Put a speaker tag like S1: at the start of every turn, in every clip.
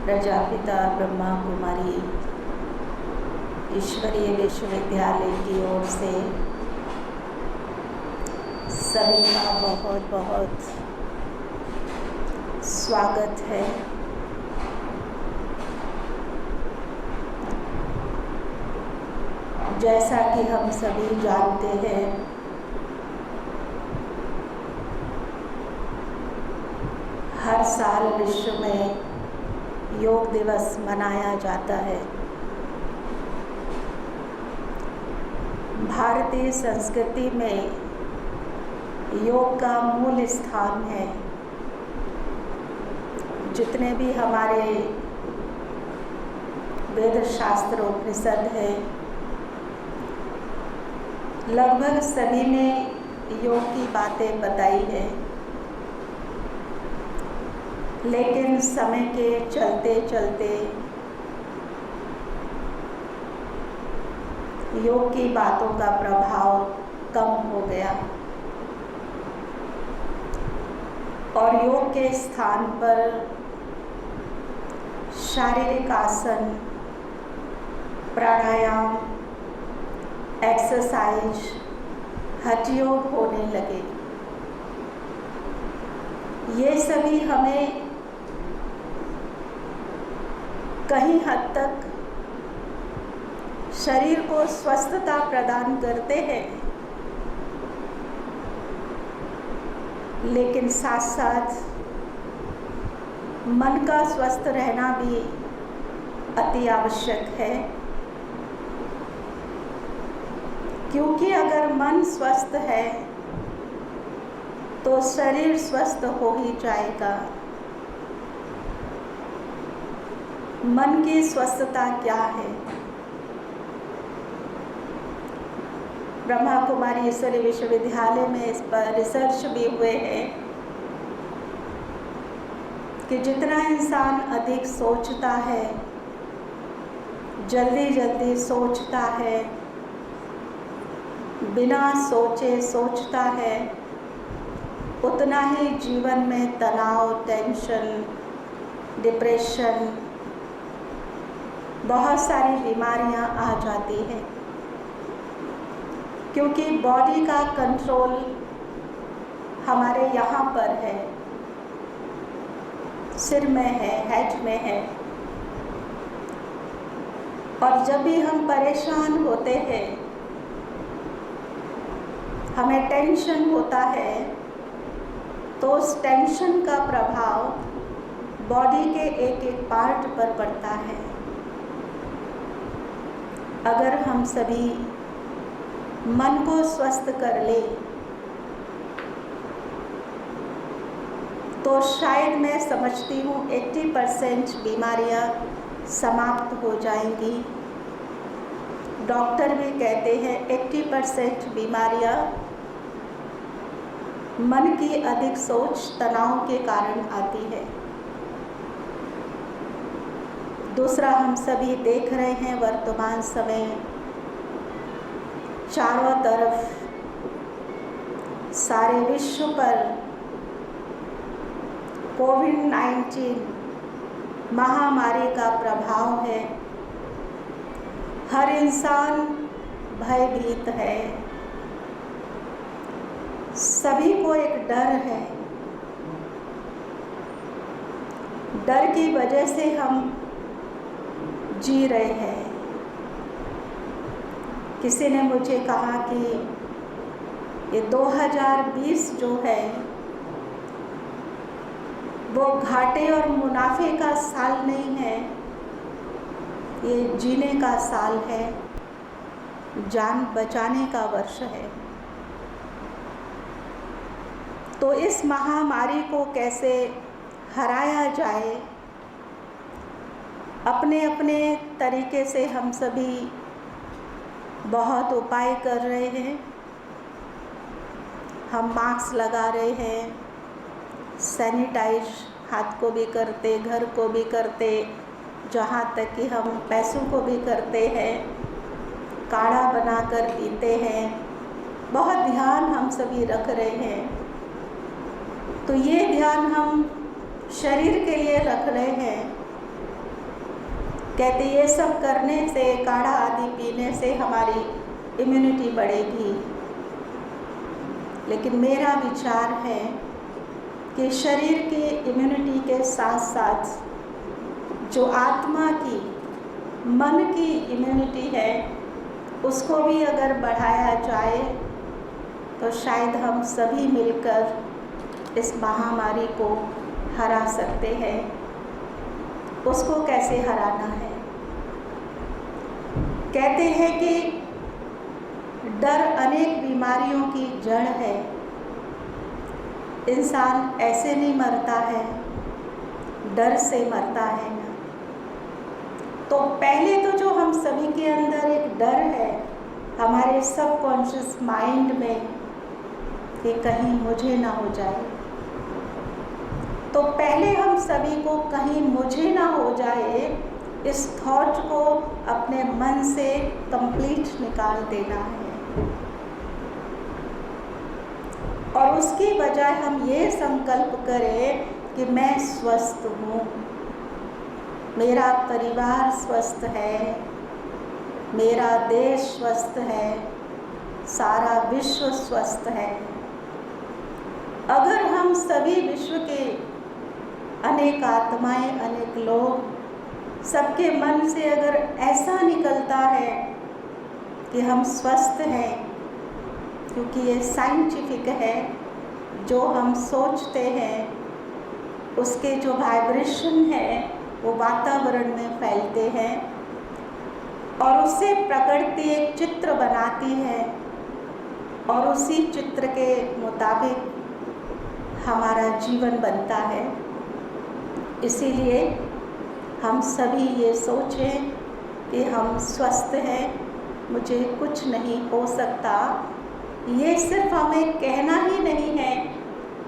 S1: प्रजापिता ब्रह्मा कुमारी ईश्वरीय विश्वविद्यालय की ओर से सभी का बहुत बहुत स्वागत है। जैसा कि हम सभी जानते हैं, हर साल विश्व में योग दिवस मनाया जाता है। भारतीय संस्कृति में योग का मूल स्थान है। जितने भी हमारे वेद शास्त्र उपनिषद है, लगभग सभी ने योग की बातें बताई है। लेकिन समय के चलते चलते योग की बातों का प्रभाव कम हो गया और योग के स्थान पर शारीरिक आसन, प्राणायाम, एक्सरसाइज, हठ योग होने लगे। ये सभी हमें कहीं हद तक शरीर को स्वस्थता प्रदान करते हैं, लेकिन साथ साथ मन का स्वस्थ रहना भी अति आवश्यक है। क्योंकि अगर मन स्वस्थ है तो शरीर स्वस्थ हो ही जाएगा। मन की स्वस्थता क्या है? ब्रह्मा कुमारी ईश्वरीय विश्वविद्यालय में इस पर रिसर्च भी हुए हैं कि जितना इंसान अधिक सोचता है, जल्दी जल्दी सोचता है, बिना सोचे सोचता है, उतना ही जीवन में तनाव, टेंशन, डिप्रेशन, बहुत सारी बीमारियां आ जाती हैं। क्योंकि बॉडी का कंट्रोल हमारे यहाँ पर है, सिर में है, हेड में है। और जब भी हम परेशान होते हैं, हमें टेंशन होता है, तो उस टेंशन का प्रभाव बॉडी के एक एक पार्ट पर पड़ता है। अगर हम सभी मन को स्वस्थ कर ले तो शायद मैं समझती हूँ 80% बीमारियाँ समाप्त हो जाएंगी। डॉक्टर भी कहते हैं 80% बीमारियाँ मन की अधिक सोच, तनाव के कारण आती है। दूसरा, हम सभी देख रहे हैं वर्तमान समय चारों तरफ सारे विश्व पर कोविड-19 महामारी का प्रभाव है। हर इंसान भयभीत है, सभी को एक डर है। डर की वजह से हम जी रहे हैं। किसी ने मुझे कहा कि ये 2020 जो है वो घाटे और मुनाफे का साल नहीं है, ये जीने का साल है, जान बचाने का वर्ष है। तो इस महामारी को कैसे हराया जाए, अपने अपने तरीके से हम सभी बहुत उपाय कर रहे हैं। हम मास्क लगा रहे हैं, सैनिटाइज हाथ को भी करते, घर को भी करते, जहाँ तक कि हम पैसों को भी करते हैं, काढ़ा बनाकर पीते हैं। बहुत ध्यान हम सभी रख रहे हैं। तो ये ध्यान हम शरीर के लिए रख रहे हैं कहते ये सब करने से, काढ़ा आदि पीने से हमारी इम्यूनिटी बढ़ेगी। लेकिन मेरा विचार है कि शरीर की इम्यूनिटी के साथ साथ जो आत्मा की, मन की इम्यूनिटी है, उसको भी अगर बढ़ाया जाए तो शायद हम सभी मिलकर इस महामारी को हरा सकते हैं। उसको कैसे हराना है? कहते हैं कि डर अनेक बीमारियों की जड़ है। इंसान ऐसे नहीं मरता है, डर से मरता है ना। तो पहले तो जो हम सभी के अंदर एक डर है हमारे सबकॉन्शियस माइंड में कि कहीं मुझे ना हो जाए, तो पहले हम सभी को कहीं मुझे ना हो जाए इस थॉट को अपने मन से कंप्लीट निकाल देना है। और उसकी बजाय हम ये संकल्प करें कि मैं स्वस्थ हूँ, मेरा परिवार स्वस्थ है, मेरा देश स्वस्थ है, सारा विश्व स्वस्थ है। अगर हम सभी विश्व के अनेक आत्माएं, अनेक लोग, सबके मन से अगर ऐसा निकलता है कि हम स्वस्थ हैं, क्योंकि ये साइंटिफिक है, जो हम सोचते हैं उसके जो वाइब्रेशन है वो वातावरण में फैलते हैं और उससे प्रकृति एक चित्र बनाती है और उसी चित्र के मुताबिक हमारा जीवन बनता है। इसीलिए हम सभी ये सोचें कि हम स्वस्थ हैं, मुझे कुछ नहीं हो सकता। ये सिर्फ हमें कहना ही नहीं है,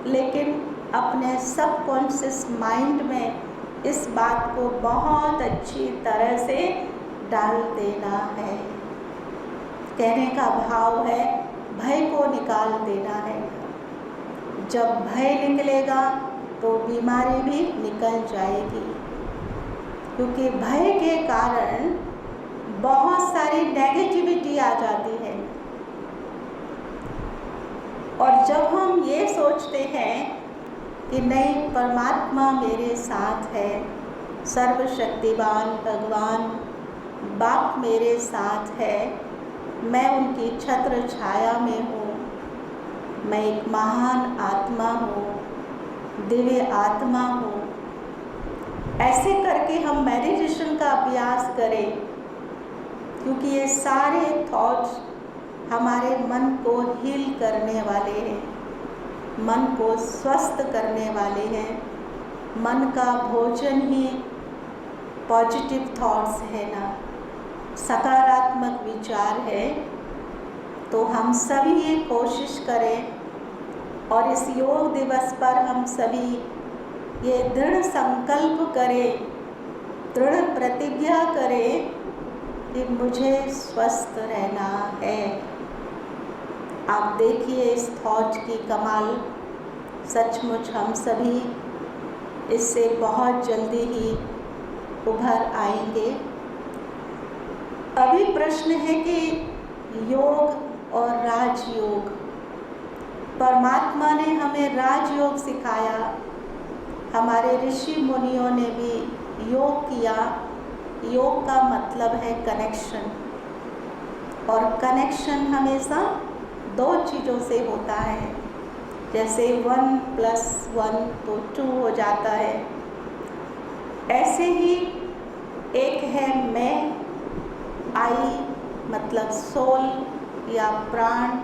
S1: लेकिन अपने सबकॉन्शियस माइंड में इस बात को बहुत अच्छी तरह से डाल देना है। कहने का भाव है भय को निकाल देना है। जब भय निकलेगा तो बीमारी भी निकल जाएगी, क्योंकि भय के कारण बहुत सारी नेगेटिविटी आ जाती है। और जब हम ये सोचते हैं कि नहीं, परमात्मा मेरे साथ है, सर्वशक्तिवान भगवान बाप मेरे साथ है, मैं उनकी छत्र छाया में हूँ, मैं एक महान आत्मा हूँ, दिव्य आत्मा हूँ, ऐसे करके हम मेडिटेशन का अभ्यास करें, क्योंकि ये सारे थॉट्स हमारे मन को हील करने वाले हैं, मन को स्वस्थ करने वाले हैं। मन का भोजन ही पॉजिटिव थॉट्स है ना, सकारात्मक विचार है। तो हम सभी ये कोशिश करें और इस योग दिवस पर हम सभी ये दृढ़ संकल्प करें, दृढ़ प्रतिज्ञा करें कि मुझे स्वस्थ रहना है। आप देखिए इस थॉट की कमाल, सचमुच हम सभी इससे बहुत जल्दी ही उभर आएंगे। अभी प्रश्न है कि योग और राजयोग, परमात्मा ने हमें राजयोग सिखाया, हमारे ऋषि मुनियों ने भी योग किया। योग का मतलब है कनेक्शन, और कनेक्शन हमेशा दो चीज़ों से होता है। जैसे 1 + 1 तो 2 हो जाता है, ऐसे ही एक है मैं, आई मतलब सोल या प्राण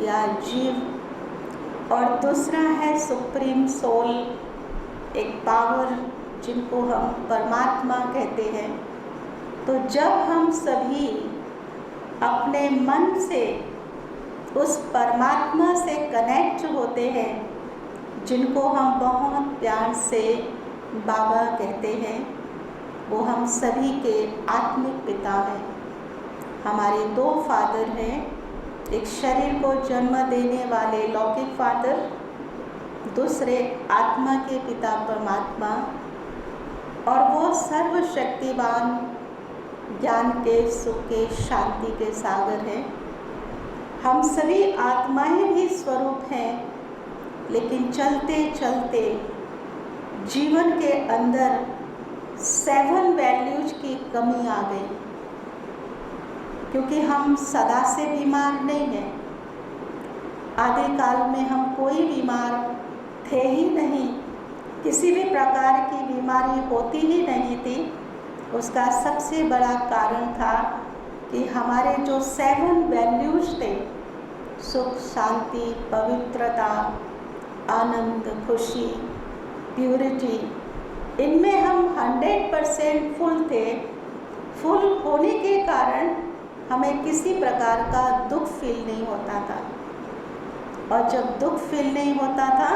S1: या जीव, और दूसरा है सुप्रीम सोल, एक पावर जिनको हम परमात्मा कहते हैं। तो जब हम सभी अपने मन से उस परमात्मा से कनेक्ट होते हैं, जिनको हम बहुत प्यार से बाबा कहते हैं, वो हम सभी के आत्मिक पिता हैं। हमारे 2 फादर हैं, एक शरीर को जन्म देने वाले लौकिक फादर, दूसरे आत्मा के पिता परमात्मा। और वो सर्वशक्तिवान, ज्ञान के, सुख के, शांति के सागर हैं। हम सभी आत्माएं भी स्वरूप हैं, लेकिन चलते चलते जीवन के अंदर 7 वैल्यूज की कमी आ गई, क्योंकि हम सदा से बीमार नहीं हैं। आदिकाल में हम कोई बीमार थे ही नहीं, किसी भी प्रकार की बीमारी होती ही नहीं थी। उसका सबसे बड़ा कारण था कि हमारे जो 7 वैल्यूज थे, सुख, शांति, पवित्रता, आनंद, खुशी, प्यूरिटी, इनमें हम 100% फुल थे। फुल होने के कारण हमें किसी प्रकार का दुख फील नहीं होता था, और जब दुख फील नहीं होता था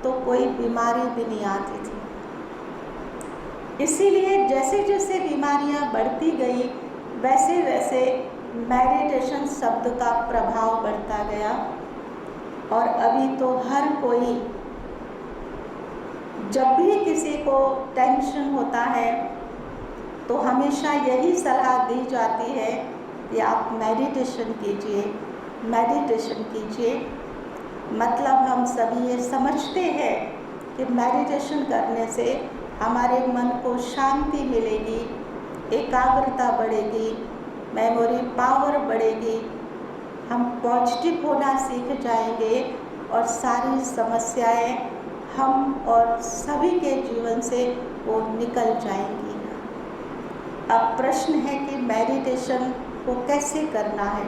S1: तो कोई बीमारी भी नहीं आती थी। इसीलिए जैसे जैसे बीमारियां बढ़ती गई, वैसे वैसे मेडिटेशन शब्द का प्रभाव बढ़ता गया। और अभी तो हर कोई, जब भी किसी को टेंशन होता है तो हमेशा यही सलाह दी जाती है कि आप मेडिटेशन कीजिए, मेडिटेशन कीजिए। मतलब हम सभी ये समझते हैं कि मेडिटेशन करने से हमारे मन को शांति मिलेगी, एकाग्रता बढ़ेगी, मेमोरी पावर बढ़ेगी, हम पॉजिटिव होना सीख जाएंगे और सारी समस्याएं हम और सभी के जीवन से वो निकल जाएंगी। अब प्रश्न है कि मेडिटेशन को कैसे करना है,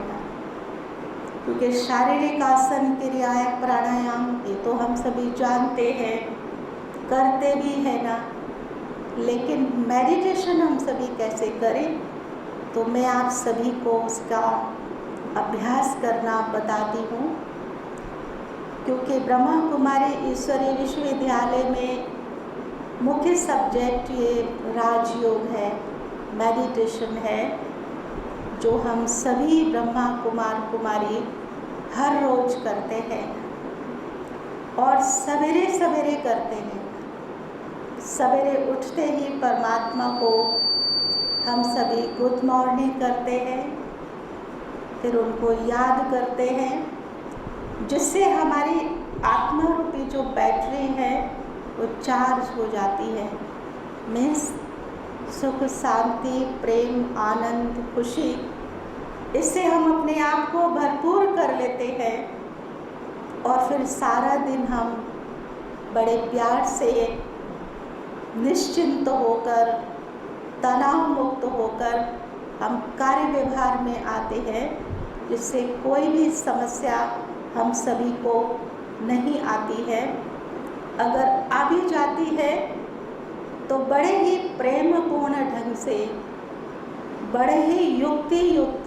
S1: क्योंकि शारीरिक आसन, क्रियाएं, प्राणायाम ये तो हम सभी जानते हैं, करते भी है ना, लेकिन मेडिटेशन हम सभी कैसे करें, तो मैं आप सभी को उसका अभ्यास करना बताती हूँ। क्योंकि ब्रह्मा कुमारी ईश्वरीय विश्वविद्यालय में मुख्य सब्जेक्ट ये राजयोग है, मेडिटेशन है, जो हम सभी ब्रह्मा कुमार कुमारी हर रोज करते हैं और सवेरे सवेरे करते हैं। सवेरे उठते ही परमात्मा को हम सभी गुड मॉर्निंग करते हैं, फिर उनको याद करते हैं, जिससे हमारी आत्मा रूपी जो बैटरी है वो चार्ज हो जाती है। मीन्स सुख, शांति, प्रेम, आनंद, खुशी, इससे हम अपने आप को भरपूर कर लेते हैं और फिर सारा दिन हम बड़े प्यार से निश्चिंत होकर, तनाव मुक्त होकर हम कार्य व्यवहार में आते हैं, जिससे कोई भी समस्या हम सभी को नहीं आती है। अगर आ भी जाती है तो बड़े ही प्रेमपूर्ण ढंग से, बड़े ही युक्ति युक्त,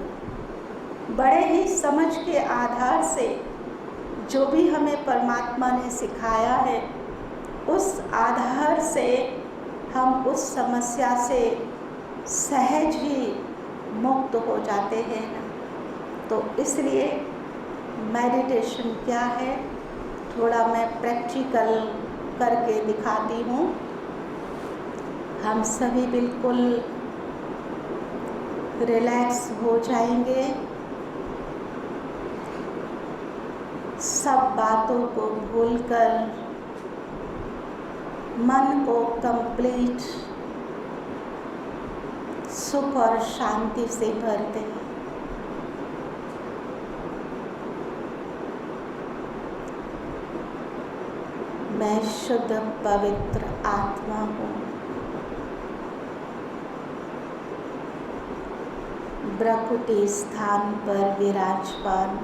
S1: बड़े ही समझ के आधार से जो भी हमें परमात्मा ने सिखाया है, उस आधार से हम उस समस्या से सहज ही मुक्त हो जाते हैं। तो इसलिए मेडिटेशन क्या है, थोड़ा मैं प्रैक्टिकल करके दिखाती हूँ। हम सभी बिल्कुल रिलैक्स हो जाएंगे, सब बातों को भूलकर मन को कंप्लीट सुख और शांति से भर दें। मैं शुद्ध पवित्र आत्मा हूँ, ब्रह्मकुटी स्थान पर विराजमान।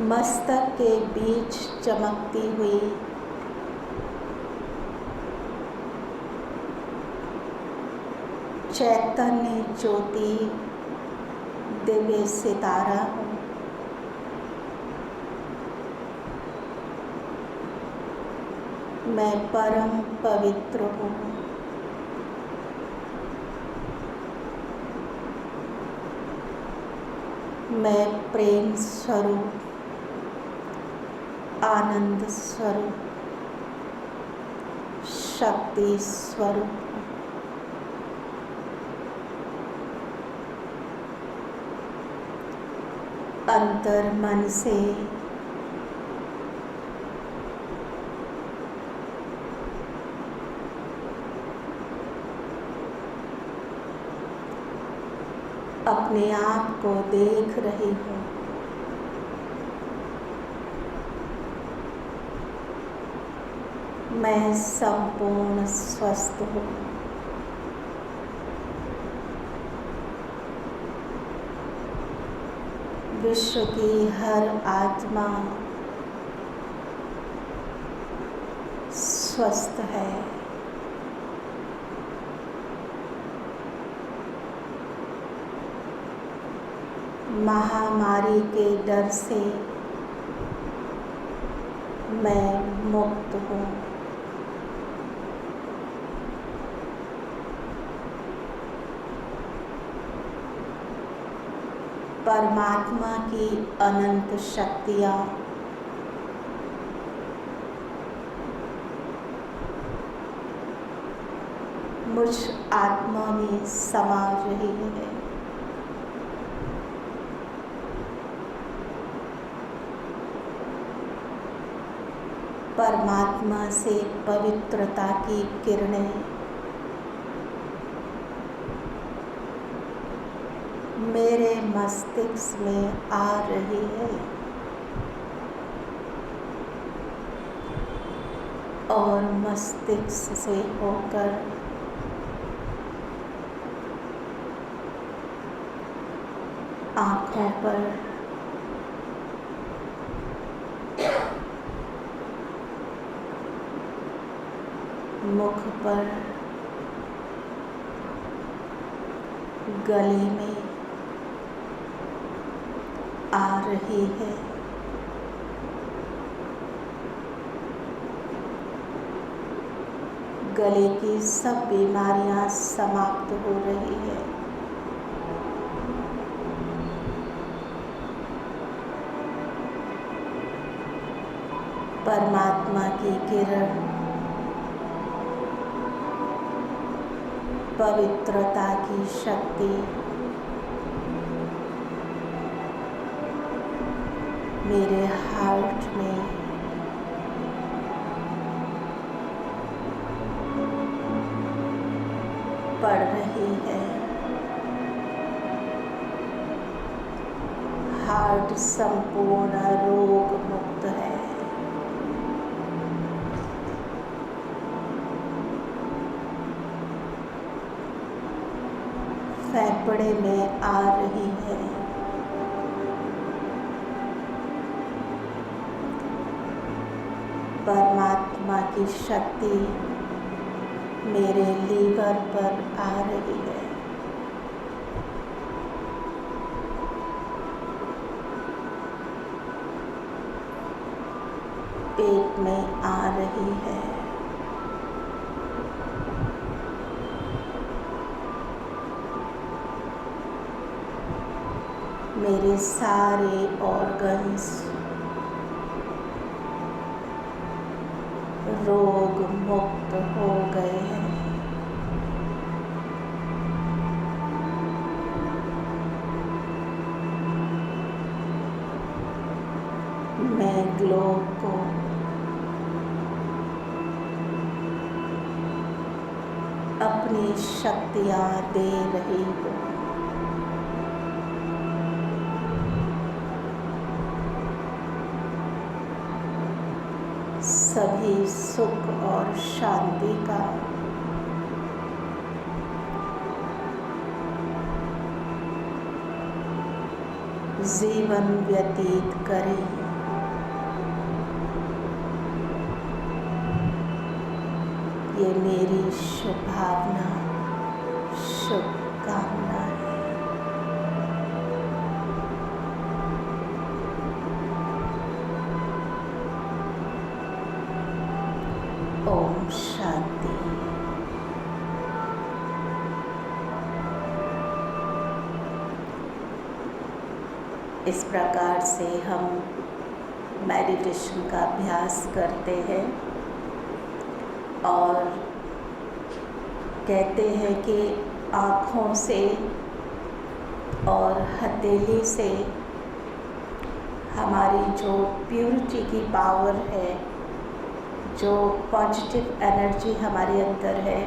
S1: मस्तक के बीच चमकती हुई चैतन्य ज्योति, दिव्य सितारा हूँ। मैं परम पवित्र हूँ। मैं प्रेम स्वरूप आनंद स्वरूप, शक्ति स्वरूप। अंतर मन से अपने आप को देख रही हूँ। मैं संपूर्ण स्वस्थ हूँ। विश्व की हर आत्मा स्वस्थ है। महामारी के डर से मैं मुक्त हूँ। परमात्मा की अनंत शक्तियाँ मुझ आत्मा में समा रही है। परमात्मा से पवित्रता की किरणें मेरे मस्तिष्क में आ रही है और मस्तिष्क से होकर आँखों पर, मुख पर, गले में आ रही है। गले की सब बीमारियां समाप्त हो रही है। परमात्मा की किरण पवित्रता की शक्ति मेरे हार्ट में पड़ रही है। हार्ट संपूर्ण रोग मुक्त है। फेफड़े में आ रही है। परमात्मा की शक्ति मेरे लीवर पर आ रही है। पेट में आ रही है। मेरे सारे ऑर्गन्स रोग मुक्त हो गए हैं। मैं ग्लोब को अपनी शक्तियाँ दे रही हूँ। सभी सुख और शांति का जीवन व्यतीत करें। ये मेरी शुभभावना, शुभकामना है। ओम शांति। इस प्रकार से हम मेडिटेशन का अभ्यास करते हैं और कहते हैं कि आँखों से और हथेली से हमारी जो प्योरिटी की पावर है, जो पॉजिटिव एनर्जी हमारे अंदर है,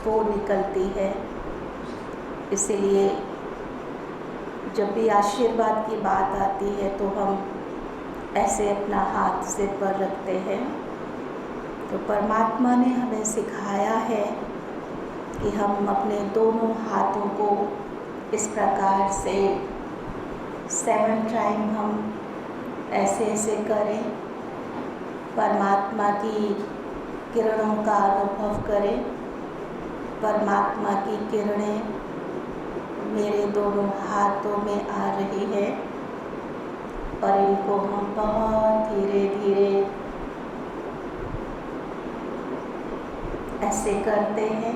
S1: वो निकलती है। इसलिए जब भी आशीर्वाद की बात आती है तो हम ऐसे अपना हाथ सिर पर रखते हैं। तो परमात्मा ने हमें सिखाया है कि हम अपने दोनों हाथों को इस प्रकार से 7 टाइम हम ऐसे ऐसे करें, परमात्मा की किरणों का अनुभव करें। परमात्मा की किरणें मेरे दोनों हाथों में आ रही है और इनको हम बहुत धीरे धीरे ऐसे करते हैं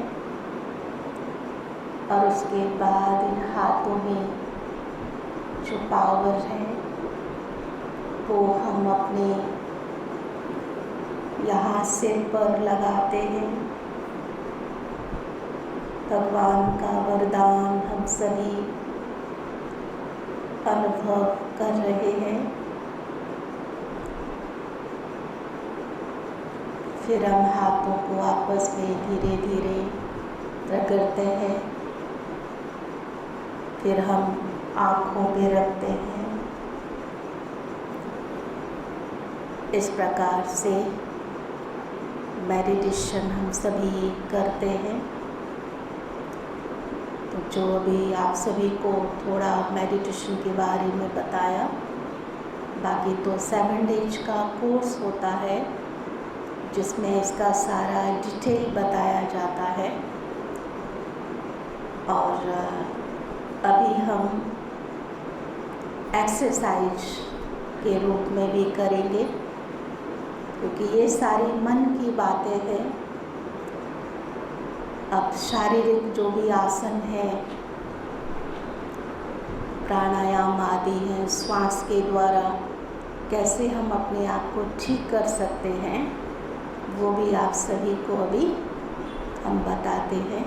S1: और उसके बाद इन हाथों में जो पावर है वो हम अपने यहाँ सिर पर लगाते हैं। भगवान का वरदान हम सभी अनुभव कर रहे हैं। फिर हम हाथों को आपस में धीरे धीरे रगड़ते हैं। फिर हम आँखों पे रखते हैं। इस प्रकार से मेडिटेशन हम सभी करते हैं। तो जो अभी आप सभी को थोड़ा मेडिटेशन के बारे में बताया, बाकी तो 7 डेज का कोर्स होता है जिसमें इसका सारा डिटेल बताया जाता है। और अभी हम एक्सरसाइज के रूप में भी करेंगे, क्योंकि ये सारी मन की बातें हैं। अब शारीरिक जो भी आसन है, प्राणायाम आदि हैं, श्वास के द्वारा कैसे हम अपने आप को ठीक कर सकते हैं, वो भी आप सभी को अभी हम बताते हैं।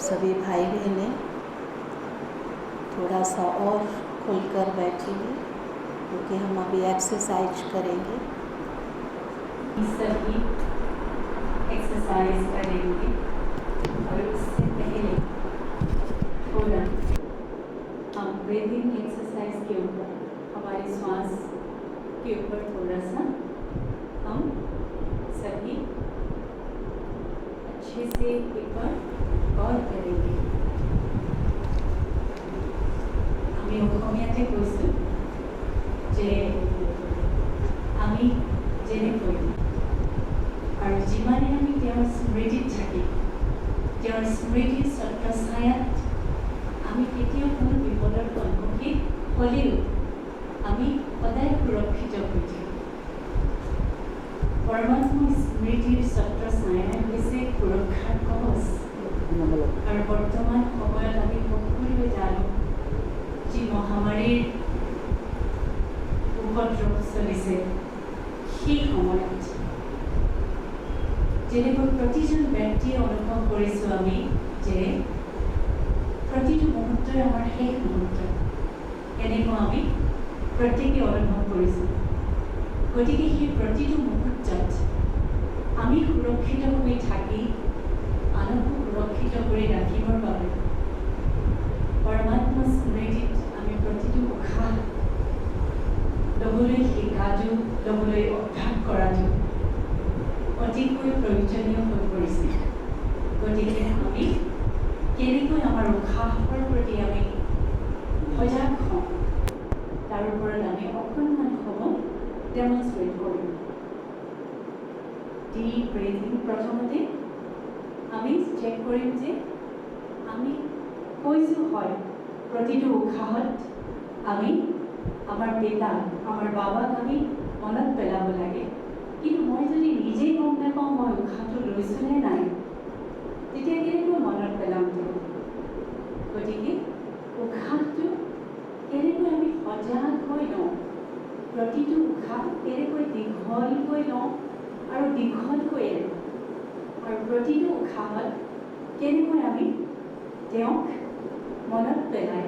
S1: सभी भाई बहनें थोड़ा सा और खुलकर बैठेंगे, क्योंकि हम अभी एक्सरसाइज करेंगे।
S2: सभी एक्सरसाइज करेंगे और उससे पहले थोड़ा हम ब्रीदिंग एक्सरसाइज के ऊपर, हमारे श्वास के ऊपर थोड़ा सा हम सभी अच्छे से एक बार गौर करेंगे। আমি অসমীয়াতে কৈছোঁ যে আমি যেনেকৈ আৰু যিমানে আমি তেওঁৰ স্মৃতিত থাকি তেওঁৰ স্মৃতিৰ ছত্ৰছায়াত আমি কেতিয়াও কোনো বিপদৰ সন্মুখীন হ'লেও আমি সদায় সুৰক্ষিত হৈ থাকিম। পৰমাত্মাৰ স্মৃতিৰ ছত্ৰছায়া হৈছে সুৰক্ষাৰ কৱচ। আৰু বৰ্তমান সময়ত আমি সকলোৱে জানো যি মহামাৰীৰ উপদ্ৰৱ চলিছে, সেই সময়ত যেনেকৈ প্ৰতিজন ব্যক্তিয়ে অনুভৱ কৰিছোঁ আমি যে প্ৰতিটো মুহূৰ্তই আমাৰ শেষ মুহূৰ্ত, এনেকুৱা আমি প্ৰত্যেকে অনুভৱ কৰিছোঁ। গতিকে সেই প্ৰতিটো মুহূৰ্তত আমি সুৰক্ষিত হৈ থাকি আনকো সুৰক্ষিত কৰি ৰাখিবৰ বাবে পৰমাত্মা স্মৃতিত আমি প্ৰতিটো উশাহ ল'বলৈ শিকাটো, ল'বলৈ অভ্যাস কৰাটো অতিকৈ প্ৰয়োজনীয় হৈ পৰিছে। গতিকে আমি কেনেকৈ আমাৰ উশাহৰ প্ৰতি আমি সজাগ হওঁ, তাৰ ওপৰত আমি অকণমান সময় ডেমনষ্ট্ৰেট কৰিম। ডিপ ব্ৰিথিং প্ৰথমতে আমি চেক কৰিম যে আমি কৈছোঁ হয় প্ৰতিটো উশাহত আমি আমাৰ দেউতা আমাৰ বাবাক আমি মনত পেলাব লাগে কিন্তু মই যদি নিজেই গম নাপাওঁ মই উশাহটো লৈছোনে নাই তেতিয়া কেনেকৈ মনত পেলাম তেওঁ গতিকে উশাহটো কেনেকৈ আমি সজাগ হৈ লওঁ প্ৰতিটো উশাহ কেনেকৈ দীঘলকৈ লওঁ আৰু দীঘলকৈ এৰোঁ আৰু প্ৰতিটো উশাহত কেনেকৈ আমি তেওঁক মনত পেলাই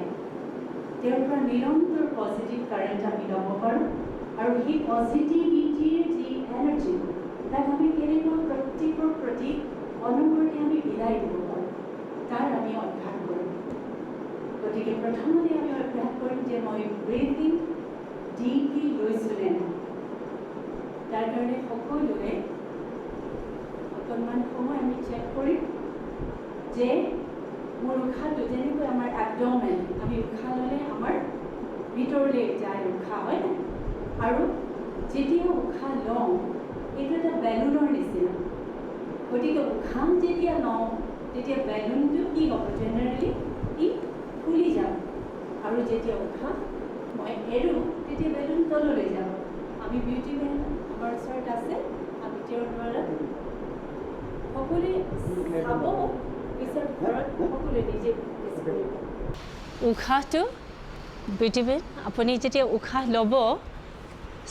S2: তেওঁৰ পৰা নিৰন্তৰ পজিটিভ কাৰেণ্ট আমি ল'ব পাৰোঁ আৰু সেই পজিটিভিটিৰ যি এনাৰ্জি তাক আমি কেনেকৈ প্ৰত্যেকৰ প্ৰতি অনবৰতে আমি বিলাই দিব পাৰোঁ তাৰ আমি অভ্যাস কৰোঁ গতিকে প্ৰথমতে আমি অভ্যাস কৰিম যে মই ব্ৰিথিং ডিপলি লৈছোনে নাই তাৰ কাৰণে সকলোৱে অকণমান সময় আমি চেক কৰিম যে মোৰ উশাহটো যেনেকৈ আমাৰ এবডমেন আমি উশাহ ল'লে আমাৰ ভিতৰলৈ যায় উশাহ হয় নাই আৰু যেতিয়া উশাহ লওঁ এইটো এটা বেলুনৰ নিচিনা গতিকে উশাহ যেতিয়া লওঁ তেতিয়া বেলুনটো কি হ'ব জেনেৰেলি ই ফুলি যাব আৰু যেতিয়া উশাহ মই এৰোঁ তেতিয়া বেলুন তললৈ যাব আমি বিউটি বেলুন আমাৰ ওচৰত আছে আমি তেওঁৰ দ্বাৰা সকলোৱে চাব পিছত ঘৰত সকলোৱে নিজে উশাহটো বিউটিবেন আপুনি যেতিয়া উশাহ ল'ব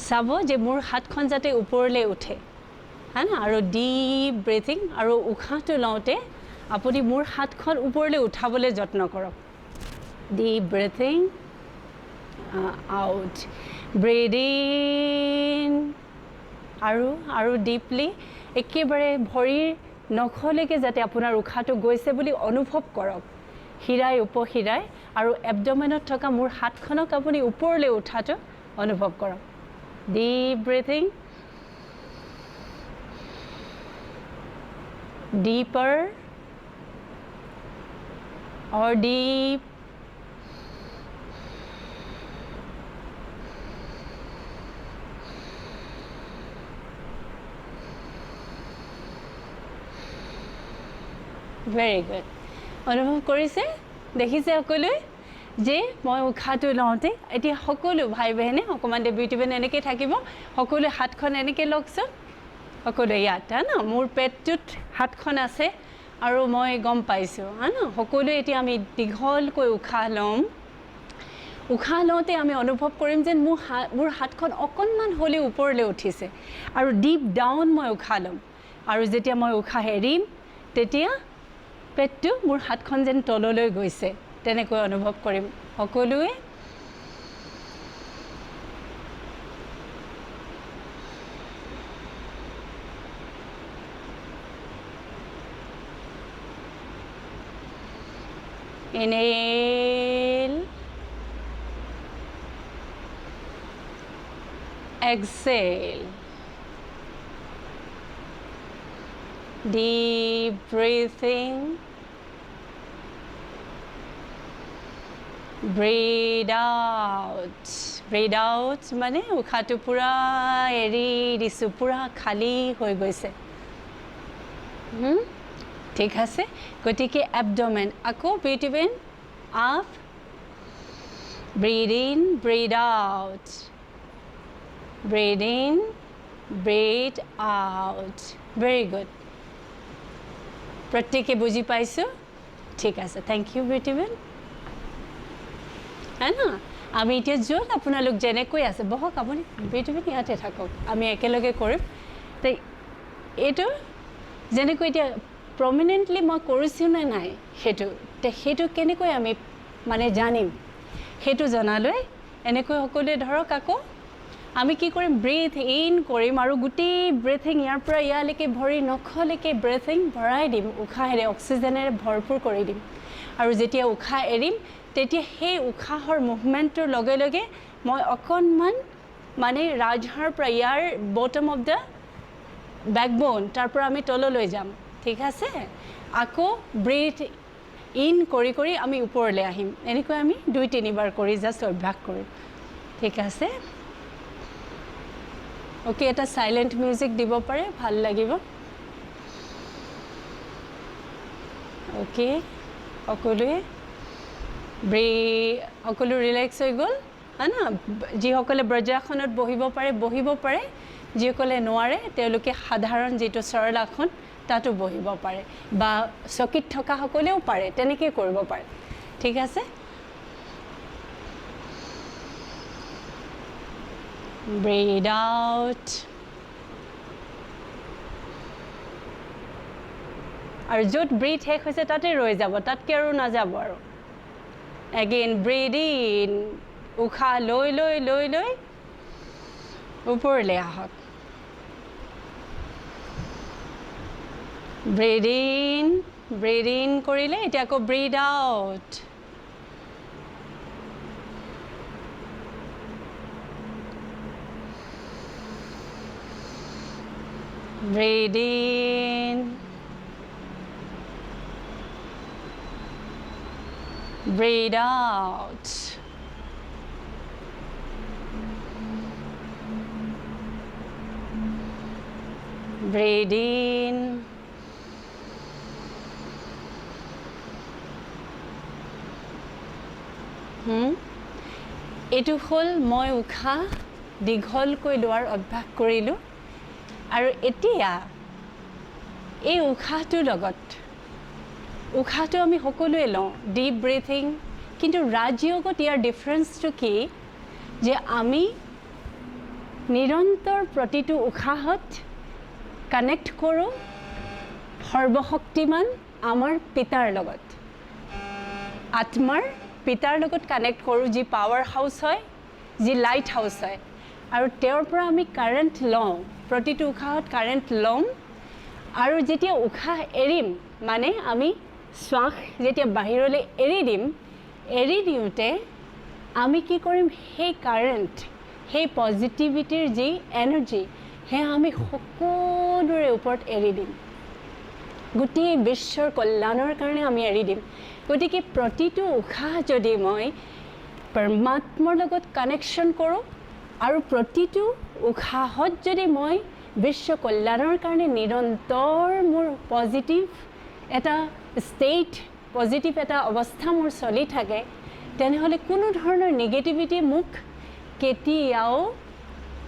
S2: চাব যে মোৰ হাতখন যাতে ওপৰলৈ উঠে হয় না আৰু ডিপ ব্ৰিথিং আৰু উশাহটো লওঁতে আপুনি মোৰ হাতখন ওপৰলৈ উঠাবলৈ যত্ন কৰক deep breathing out breath in আৰু ডিপলি একেবাৰে ভৰিৰ নখলৈকে যাতে আপোনাৰ উশাহটো গৈছে বুলি অনুভৱ কৰক শিৰাই উপশিৰাই আৰু এবডমেনত থকা মোৰ হাতখনক আপুনি ওপৰলৈ উঠাটো অনুভৱ কৰক deep breathing dipper or deep very good অনুভৱ কৰিছে দেখিছে সকলোৱে যে মই উশাহটো লওঁতে এতিয়া সকলো ভাই বহেনে অকণমান বিউটি বেন এনেকৈ থাকিব সকলোৱে হাতখন এনেকৈ লওকচোন সকলোৱে ইয়াত ন মোৰ পেটটোত হাতখন আছে আৰু মই গম পাইছোঁ হা ন সকলোৱে এতিয়া আমি দীঘলকৈ উশাহ ল'ম উশাহ লওঁতে আমি অনুভৱ কৰিম যেন মোৰ হাতখন অকণমান হ'লেও ওপৰলৈ উঠিছে আৰু ডিপ ডাউন মই উশাহ ল'ম আৰু যেতিয়া মই উশাহ এৰিম তেতিয়া পেটটো মোৰ হাতখন যেন তললৈ গৈছে তেনেকৈ অনুভৱ কৰিম সকলোৱে inhale exhale deep breathing breathe out মানে উশাহটো পুৰা এৰি দিছোঁ পুৰা খালী হৈ গৈছে ঠিক আছে গতিকে এবডমেন আকৌ beauty Ben up breath in breath out breath in breath out very good প্ৰত্যেকে বুজি পাইছোঁ ঠিক আছে থেংক ইউ বিউটি বেন হয় না আমি এতিয়া য'ত আপোনালোক যেনেকৈ আছে বহক আপুনি বিউটি বেন ইয়াতে থাকক আমি একেলগে কৰিম তো এইটো যেনেকৈ এতিয়া প্ৰমিনেণ্টলি মই কৰিছোঁ নে নাই সেইটো কেনেকৈ আমি মানে জানিম সেইটো জনালৈ এনেকৈ সকলোৱে ধৰক আকৌ আমি কি কৰিম ব্ৰিথ ইন কৰিম আৰু গোটেই ব্ৰিথিং ইয়াৰ পৰা ইয়ালৈকে ভৰি নখলৈকে ব্ৰিথিং ভৰাই দিম উশাহেৰে অক্সিজেনেৰে ভৰপূৰ কৰি দিম আৰু যেতিয়া উশাহ এৰিম তেতিয়া সেই উশাহৰ মুভমেণ্টটোৰ লগে লগে মই অকণমান মানে ৰাজহাড়ৰ পৰা ইয়াৰ বটম অফ দ্য বেকবোন তাৰ পৰা আমি তললৈ যাম ঠিক আছে আকৌ ব্ৰিথ ইন কৰি কৰি আমি ওপৰলৈ আহিম এনেকৈ আমি 2-3 বাৰ কৰি জাষ্ট অভ্যাস কৰিম ঠিক আছে ওকে এটা সাইলেন্ট মিউজিক দিব পাৰে ভাল লাগিব ওকে সকলোৱে সকলো ৰিলেক্স হৈ গ'ল
S3: হয় না যিসকলে বজ্ৰাসনত বহিব পাৰে যিসকলে নোৱাৰে তেওঁলোকে সাধাৰণ যিটো সৰলাসন তাতো বহিব পাৰে বা চকীত থকা সকলেও পাৰে তেনেকৈ কৰিব পাৰে ঠিক আছে breathe out আৰু য'ত ব্ৰিথ শেষ হৈছে তাতে ৰৈ যাব তাতকৈ আৰু নাযাব আৰু again breathe in উশাহ লৈ লৈ লৈ লৈ ওপৰলৈ আহক breathe in কৰিলে এতিয়া আকৌ breathe out breathe in breathe out breathe in এইটো হ'ল মই উশাহ দীঘলকৈ লোৱাৰ অভ্যাস কৰিলোঁ আৰু এতিয়া এই উশাহটোৰ লগত উশাহটো আমি সকলোৱে লওঁ ডিপ ব্ৰিথিং কিন্তু ৰাজয়োগত ইয়াৰ ডিফাৰেঞ্চটো কি যে আমি নিৰন্তৰ প্ৰতিটো উশাহত কানেক্ট কৰোঁ সৰ্বশক্তিমান আমাৰ পিতাৰ লগত আত্মাৰ পিতাৰ লগত কানেক্ট কৰোঁ যি পাৱাৰ হাউচ হয় যি লাইট হাউচ হয় আৰু তেওঁৰ পৰা আমি কাৰেণ্ট লওঁ প্ৰতিটো উশাহত কাৰেণ্ট ল'ম আৰু যেতিয়া উশাহ এৰিম মানে আমি শ্বাস যেতিয়া বাহিৰলৈ এৰি দিওঁতে আমি কি কৰিম সেই কাৰেণ্ট সেই পজিটিভিটিৰ যি এনাৰ্জি সেয়া আমি সকলোৰে ওপৰত এৰি দিম গোটেই বিশ্বৰ কল্যাণৰ কাৰণে আমি এৰি দিম গতিকে প্ৰতিটো উশাহ যদি মই পৰমাত্মাৰ লগত কানেকশ্যন কৰোঁ আৰু প্ৰতিটো উশাহত যদি মই বিশ্ব কল্যাণৰ কাৰণে নিৰন্তৰ মোৰ পজিটিভ এটা ষ্টেট পজিটিভ এটা অৱস্থা মোৰ চলি থাকে তেনেহ'লে কোনো ধৰণৰ নিগেটিভিটি মোক কেতিয়াও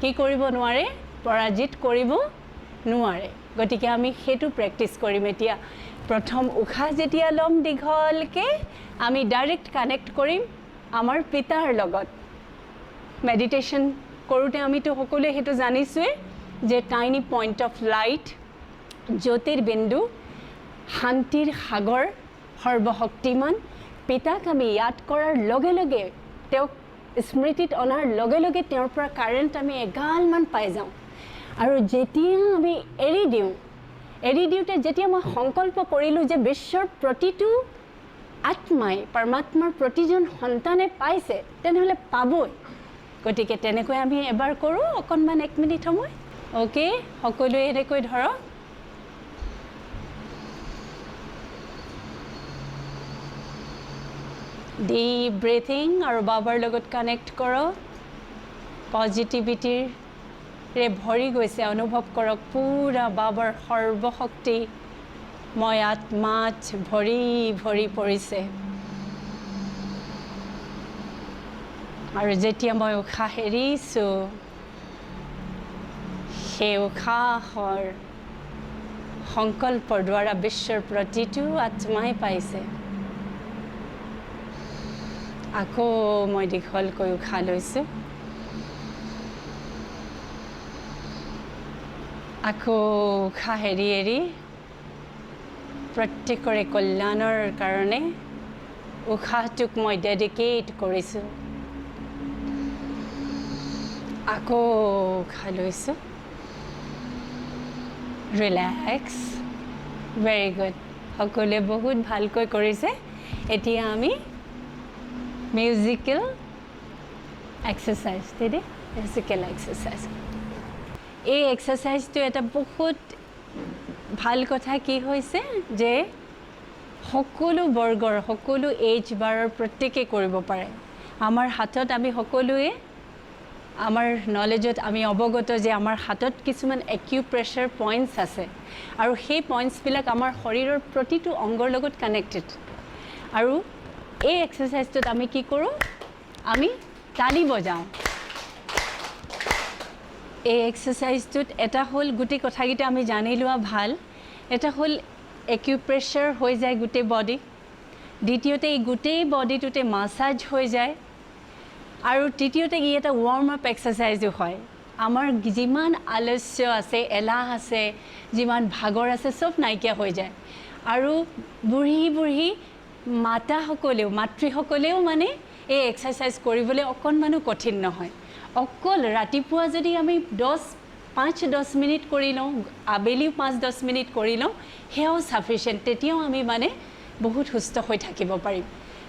S3: কি কৰিব নোৱাৰে পৰাজিত কৰিব নোৱাৰে গতিকে আমি সেইটো প্ৰেক্টিছ কৰিম এতিয়া প্ৰথম উশাহ যেতিয়া ল'ম দীঘলকৈ আমি ডাইৰেক্ট কানেক্ট কৰিম আমাৰ পিতাৰ লগত মেডিটেশ্যন কৰোঁতে আমিতো সকলোৱে সেইটো জানিছোঁৱেই যে টাইনি পইণ্ট অফ লাইট জ্যোতিৰ্বিন্দু শান্তিৰ সাগৰ সৰ্বশক্তিমান পিতাক আমি ইয়াদ কৰাৰ লগে লগে তেওঁক স্মৃতিত অনাৰ লগে লগে তেওঁৰ পৰা কাৰেণ্ট আমি এগালমান পাই যাওঁ আৰু যেতিয়া আমি এৰি দিওঁতে যেতিয়া মই সংকল্প কৰিলোঁ যে বিশ্বৰ প্ৰতিটো আত্মাই পৰমাত্মাৰ প্ৰতিজন সন্তানে পাইছে তেনেহ'লে পাবই গতিকে তেনেকৈ আমি এবাৰ কৰোঁ অকণমান 1 মিনিট সময় অ'কে সকলোৱে এনেকৈ ধৰক ডিপ ব্ৰিথিং আৰু বাবাৰ লগত কানেক্ট কৰক পজিটিভিটিৰে ভৰি গৈছে অনুভৱ কৰক পুৰা বাবাৰ সৰ্বশক্তি মই আত্মাত ভৰি ভৰি পৰিছে আৰু যেতিয়া মই উশাহ এৰিছোঁ সেই উশাহৰ সংকল্পৰ দ্বাৰা বিশ্বৰ প্ৰতিটো আত্মাই পাইছে আকৌ মই দীঘলকৈ উশাহ লৈছোঁ আকৌ উশাহ এৰি প্ৰত্যেকৰে কল্যাণৰ কাৰণে উশাহটোক মই ডেডিকেট কৰিছোঁ আকৌ উশাহ লৈছোঁ ৰিলেক্স ভেৰি গুড সকলোৱে বহুত ভালকৈ কৰিছে এতিয়া আমি মিউজিকেল এক্সাৰচাইজ দেই মিউজিকেল এক্সাৰচাইজ এই এক্সাৰচাইজটো এটা বহুত ভাল কথা কি হৈছে যে সকলো বৰ্গৰ সকলো এজ বাৰৰ প্ৰত্যেকে কৰিব পাৰে আমাৰ হাতত আমি সকলোৱে আমাৰ নলেজত আমি অৱগত যে আমাৰ হাতত কিছুমান একিউপ্ৰেছাৰ পইণ্টছ আছে আৰু সেই পইণ্টছবিলাক আমাৰ শৰীৰৰ প্ৰতিটো অংগৰ লগত কানেক্টেড আৰু এই এক্সাৰচাইজটোত আমি কি কৰোঁ আমি তালি বজাওঁ এই এক্সাৰচাইজটোত এটা হ'ল গোটেই কথাকেইটা আমি জানি লোৱা ভাল এটা হ'ল একিউপ্ৰেছাৰ হৈ যায় গোটেই বডি দ্বিতীয়তে এই গোটেই বডিটোতে মাছাজ হৈ যায় আৰু তৃতীয়তে ই এটা ৱাৰ্ম আপ এক্সাৰচাইজো হয় আমাৰ যিমান আলস্য আছে এলাহ আছে যিমান ভাগৰ আছে চব নাইকিয়া হৈ যায় আৰু বুঢ়ী মাতৃসকলেও মানে এই এক্সাৰচাইজ কৰিবলৈ অকণমানো কঠিন নহয় অকল ৰাতিপুৱা যদি আমি 5-10 মিনিট কৰি লওঁ আবেলিও 5-10 মিনিট কৰি লওঁ সেয়াও সাফিচিয়েণ্ট তেতিয়াও আমি মানে বহুত সুস্থ হৈ থাকিব পাৰিম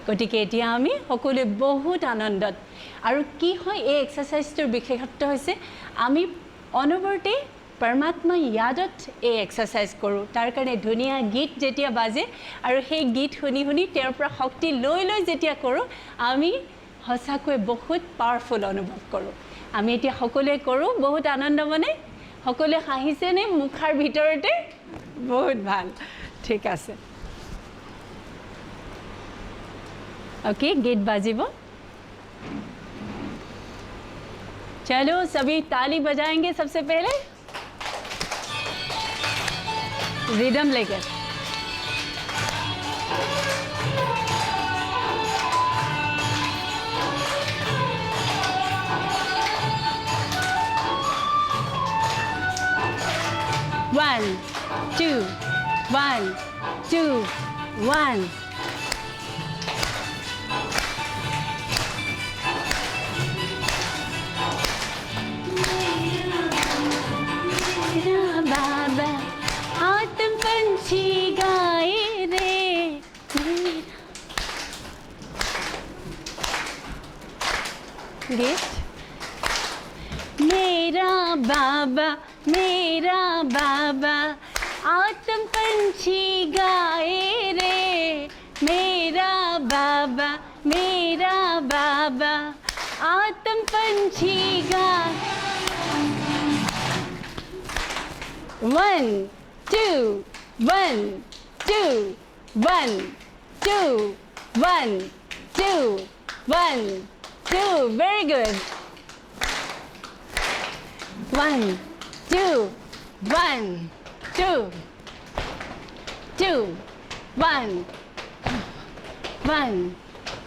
S3: গতিকে এতিয়া আমি সকলোৱে বহুত আনন্দত আৰু কি হয় এই এক্সাৰচাইজটোৰ বিশেষত্ব হৈছে আমি অনবৰতে পৰমাত্মা ইয়াদত এই এক্সাৰচাইজ কৰোঁ তাৰ কাৰণে ধুনীয়া গীত যেতিয়া বাজে আৰু সেই গীত শুনি শুনি তেওঁৰ পৰা শক্তি লৈ যেতিয়া কৰোঁ আমি সঁচাকৈ বহুত পাৱাৰফুল অনুভৱ কৰোঁ আমি এতিয়া সকলোৱে কৰোঁ বহুত আনন্দ মানে সকলোৱে হাঁহিছেনে মুখাৰ ভিতৰতে বহুত ভাল ঠিক আছে ओके गीत बाजिबो चलो सभी ताली बजाएंगे सबसे पहले रिदम लेकर One, two, 1, 2, 1 बाबा आत्म पंछी गाए रे गीत मेरा बाबा आत्म पंछी गाए रे मेरा बाबा आत्म पंछी गाए 1, 2, 1, 2, 1, 2, 1, 2, 1, 2 very good 1, 2, 1, 2, 2, 1, 1,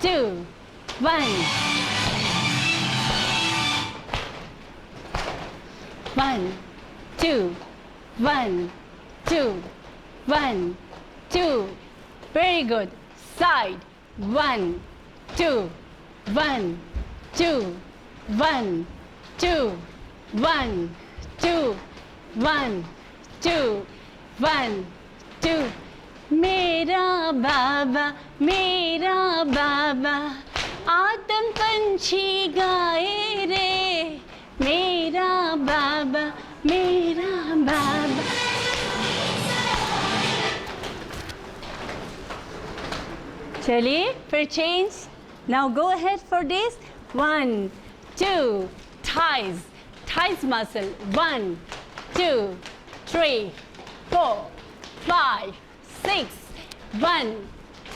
S3: 2, 1 1, 2 1, 2, 1, 2 very good side 1, 2, 1, 2, 1, 2, 1, 2, 1, 2, 1, 2 मेरा बाबा आत्म पंछी गाए रे मेरा बाबा चलिए फिर change now go ahead for this 1, 2 thighs muscle 1, 2, 3, 4, 5, 6 1,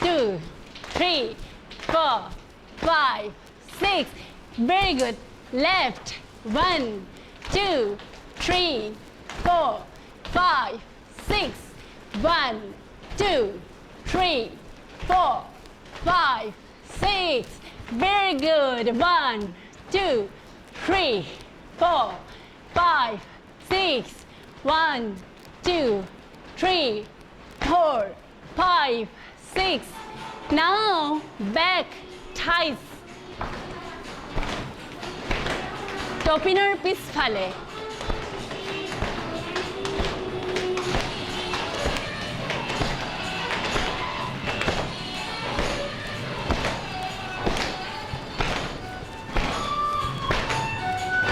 S3: 2, 3, 4, 5, 6 very good left 1, 2, 3, 4, 5, 6 1, 2, 3, 4, 5, 6 very good 1, 2, 3, 4, 5, 6 1, 2, 3, 4, 5, 6 now back thighs টপিনৰ পিছফালে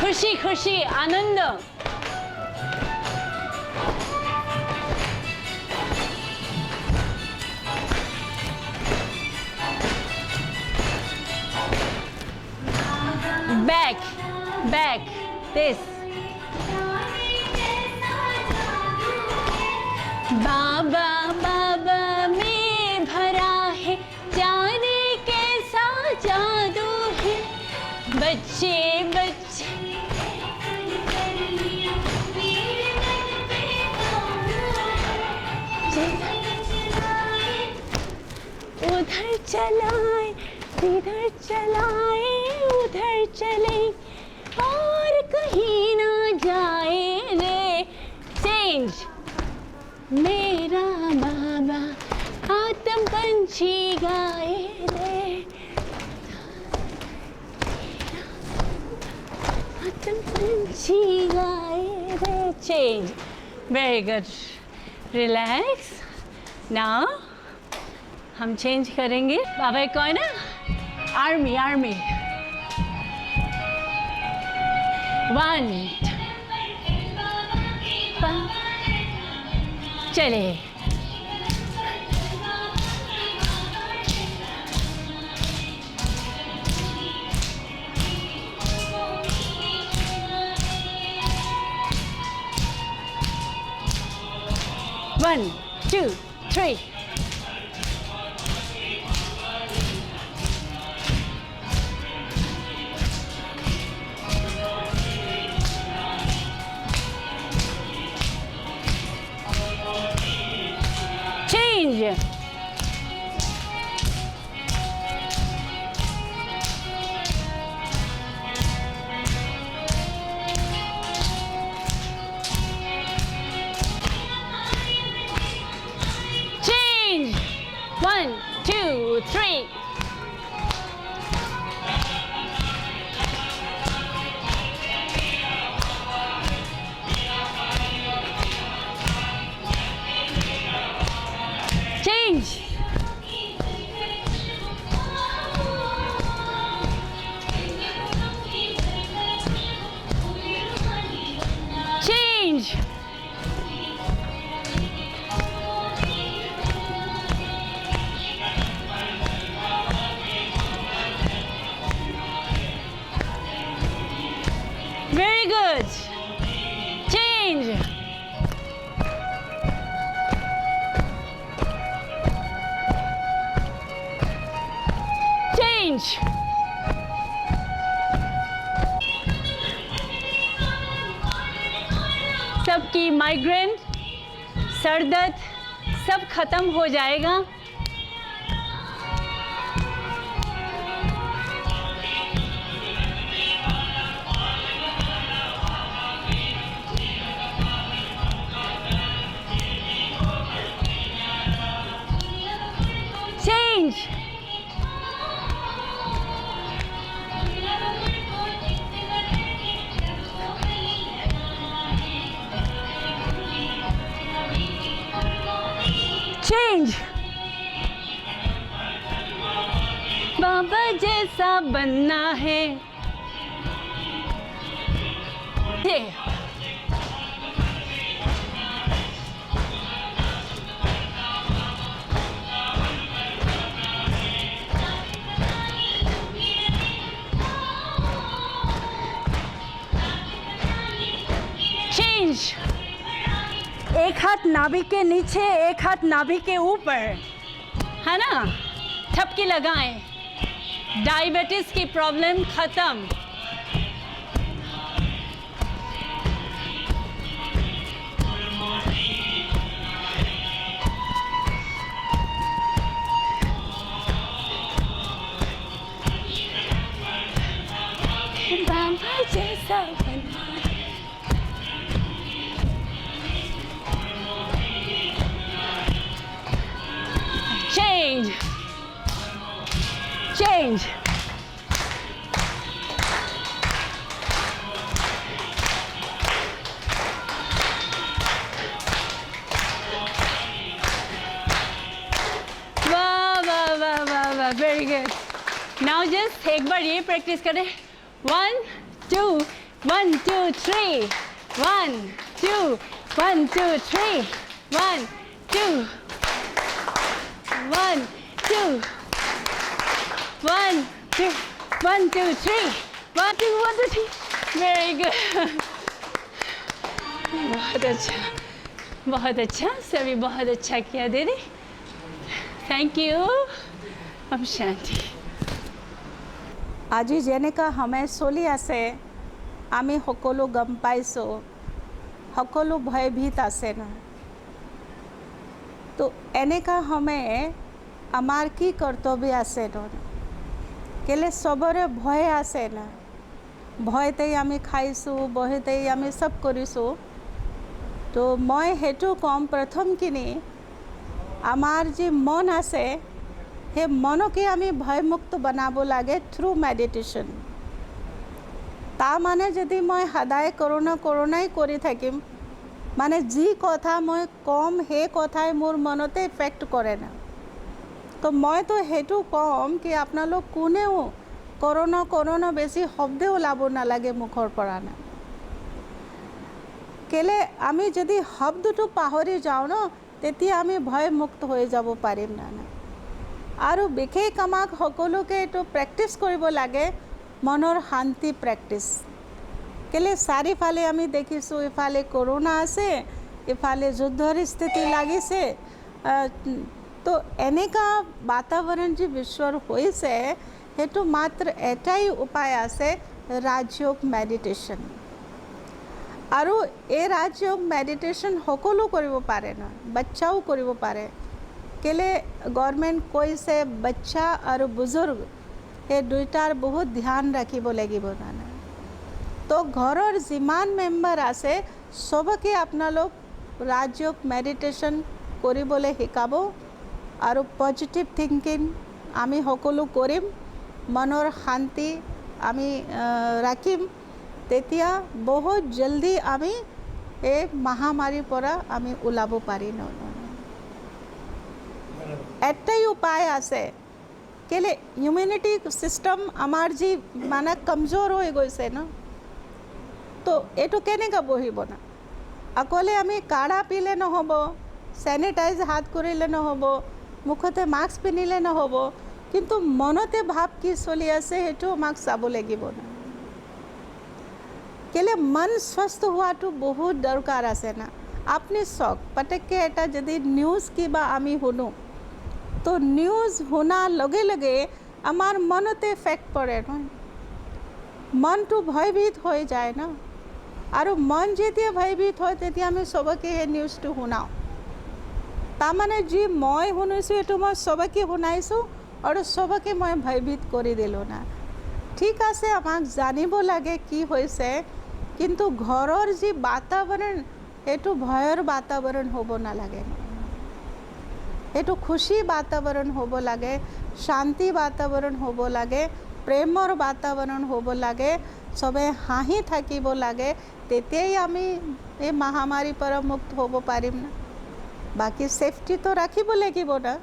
S3: खुशी खुशी आनंद back this बाबा में भरा है जाने कैसा जादू है उधर चलाए इधर चलाए उधर चले और कहीं ना जाए रे चेंज मेरा बाबा आत्म पंछी गाए रे आत्म पंछी गाए रे change very good relax now हम चेंज करेंगे बाबा कौन है आर्मी आर्मी 1 चले One, 2, 3. Change. Change. 1, 2, 3. Change. Change. Very good. Change. Change. सबकी माइग्रेन सर दर्द सब खत्म हो जाएगा Change. Change. बाबा जैसा बनना है Change. एक हाथ नाभि के नीचे एक हाथ नाभि के ऊपर है ना थपकी लगाएं डायबिटीज की प्रॉब्लम खत्म बाबा जैसा बनना Change. Change. वाह वाह वाह वाह वाह वेरी गुड नाउ जस्ट एक बार ये प्रैक्टिस करें 1 2 1 2 3 1 2 1 2 3 1 2 1 2 1 2 1 2 3 1 2 1 2 3 वेरी गुड बहुत अच्छा सभी बहुत अच्छा किया दीदी थैंक यू ओम शांति
S1: আজি যেনেকা সময় চলি আছে আমি সকলো গম পাইছোঁ সকলো ভয়ভীত আছে না তো এনেকা সময়ে আমাৰ কি কৰ্তব্য আছে ন কেলে চবৰে ভয় আছে না ভয়তেই আমি খাইছোঁ ভয়তেই আমি চব কৰিছোঁ তো মই সেইটো কম প্ৰথমখিনি আমাৰ যি মন আছে সেই মনকে আমি ভয়মুক্ত বনাব লাগে থ্ৰু মেডিটেশ্যন তাৰমানে যদি মই সদায় কৰোণাই কৰি থাকিম মানে যি কথা মই কম সেই কথাই মোৰ মনতে ইফেক্ট কৰে না তো মইতো সেইটো কম কি আপোনালোক কোনেও কৰোণা বেছি শব্দ ওলাব নালাগে মুখৰ পৰা না কেলে আমি যদি শব্দটো পাহৰি যাওঁ ন তেতিয়া আমি ভয়মুক্ত হৈ যাব পাৰিম না আৰু বিশেষ আমাক সকলোকে এইটো প্ৰেক্টিছ কৰিব লাগে মনৰ শান্তি প্ৰেক্টিছ কেলে চাৰিফালে আমি দেখিছোঁ ইফালে কৰোণা আছে ইফালে যুদ্ধৰ স্থিতি লাগিছে তো এনেকুৱা বাতাৱৰণ যি বিশ্বর হৈছে সেইটো মাত্ৰ এটাই উপায় আছে ৰাজযোগ মেডিটেশ্যন আৰু এই ৰাজযোগ মেডিটেশ্যন সকলো কৰিব পাৰে না বাচ্চাও কৰিব পাৰে কেলে গভৰ্ণমেণ্ট কৈছে বাচ্চা আৰু বুজুৰ্গ এই দুইটাৰ বহুত ধ্যান ৰাখিব লাগিব না তো ঘৰৰ যিমান মেম্বাৰ আছে সবকে আপোনালোক ৰাজযোগ মেডিটেশ্যন কৰিবলৈ শিকাব আৰু পজিটিভ থিংকিং আমি সকলো কৰিম মনৰ শান্তি আমি ৰাখিম তেতিয়া বহুত জলদি আমি এই মহামাৰীৰ পৰা আমি ওলাব পাৰিম এটাই উপায় আছে কেলে ইমিউনিটি সিস্টেম আমাৰ যি মানে কমজোৰ হৈ গৈছে ন তো এইটো কেনেকৈ বহিব না অকলে আমি কাঢ়া পিলে নহ'ব স্যানিটাইজ হাত কৰিলে নহ'ব মুখতে মাস্ক পিন্ধিলে নহ'ব কিন্তু মনতে ভাৱ কি চলি আছে সেইটো আমাক চাব লাগিব না কেলে মন সুস্থ হোৱাটো বহুত দৰকাৰ আছে না আপুনি চাওক পটককৈ এটা যদি নিউজ কিবা আমি শুনো তো নিউজ শুনাৰ লগে লগে আমাৰ মনতে ইফেক্ট পৰে নহয় মনটো ভয়ভীত হৈ যায় ন আৰু মন যেতিয়া ভয়ভীত হয় তেতিয়া আমি সবকে সেই নিউজটো শুনাওঁ তাৰমানে যি মই শুনিছোঁ এইটো মই সবকে শুনাইছোঁ আৰু সবকে মই ভয়ভীত কৰি দিলোঁ না ঠিক আছে আমাক জানিব লাগে কি হৈছে কিন্তু ঘৰৰ যি বাতাৱৰণ সেইটো ভয়ৰ বাতাৱৰণ হ'ব নালাগে এইটো খুশি বাতাৱৰণ হ'ব লাগে শান্তি বাতাৱৰণ হ'ব লাগে প্ৰেমৰ বাতাৱৰণ হ'ব লাগে সবে হাঁহি থাকিব লাগে তেতিয়াই আমি এই মহামাৰীৰ পৰা মুক্ত হ'ব পাৰিম না বাকি সেফটি তো ৰাখিব লাগিব না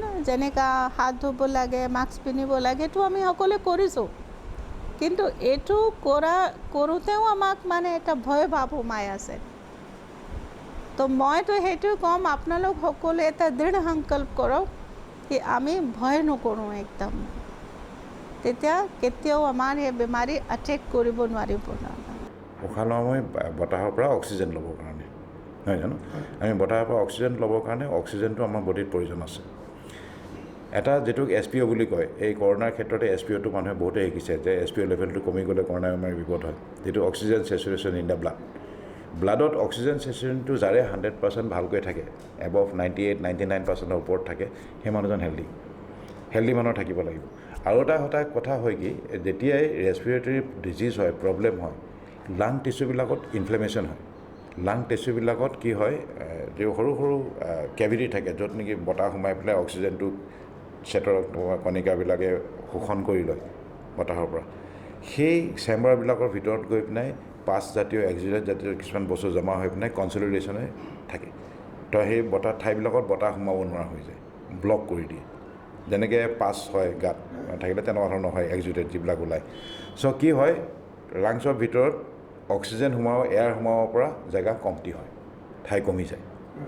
S1: না যেনেকৈ হাত ধুব লাগে মাস্ক পিন্ধিব লাগে এইটো আমি সকলোৱে কৰিছোঁ কিন্তু এইটো কৰোঁতেও আমাক মানে এটা ভয় ভাৱ সোমাই আছে তো মইতো সেইটো কম আপোনালোক সকলোৱে এটা দৃঢ় সংকল্প কৰক কি আমি ভয় নকৰোঁ একদম তেতিয়া কেতিয়াও আমাৰ এই বেমাৰী এটেক কৰিব নোৱাৰিব না
S4: উশাহ লোৱা মই বতাহৰ পৰা অক্সিজেন ল'বৰ কাৰণে নহয় জানো আমি বতাহৰ পৰা অক্সিজেন ল'বৰ কাৰণে অক্সিজেনটো আমাৰ বডিত প্ৰয়োজন আছে এটা যেটোক SPO বুলি কয় এই কৰোণাৰ ক্ষেত্ৰতে SPOটো মানুহে বহুতে শিকিছে যে SPO লেভেলটো কমি গ'লে কৰোণা বেমাৰী বিপদ হয় যেটো অক্সিজেন স্যাচুৰেশ্যন ইন দ্য ব্লাডত অক্সিজেন স্যাচুৰেশ্যনটো যাৰে 100% ভালকৈ থাকে এবভ 98-99% ওপৰত থাকে সেই মানুহজন হেল্ডি মানুহ থাকিব লাগিব আৰু এটা কথা হয় কি যেতিয়াই ৰেসপিৰেটৰী ডিজিজ হয় প্ৰব্লেম হয় লাং টিস্যুবিলাকত ইনফ্লেমেশ্যন হয় লাং টিস্যুবিলাকত কি হয় যে সৰু কেভিটি থাকে য'ত নেকি বতাহ সোমাই পেলাই অক্সিজেনটো চেটৰ কণিকাবিলাকে শোষণ কৰি লয় বতাহৰ পৰা সেই চেম্বাৰবিলাকৰ ভিতৰত গৈ পিনাই পাছ জাতীয় এক্সিডেণ্ট জাতীয় কিছুমান বস্তু জমা হৈ পিনাই কনচলিডেশ্যনে থাকে তো সেই বতাহ ঠাইবিলাকত বতাহ সোমাব নোৱাৰা হৈ যায় ব্লক কৰি দিয়ে যেনেকৈ পাছ হয় গাত থাকিলে তেনেকুৱা ধৰণৰ হয় এক্সিডেণ্ট যিবিলাক ওলায় চ' কি হয় লাংছৰ ভিতৰত অক্সিজেন সোমাব এয়াৰ সোমাব পৰা জেগা কমটি হয় ঠাই কমি যায়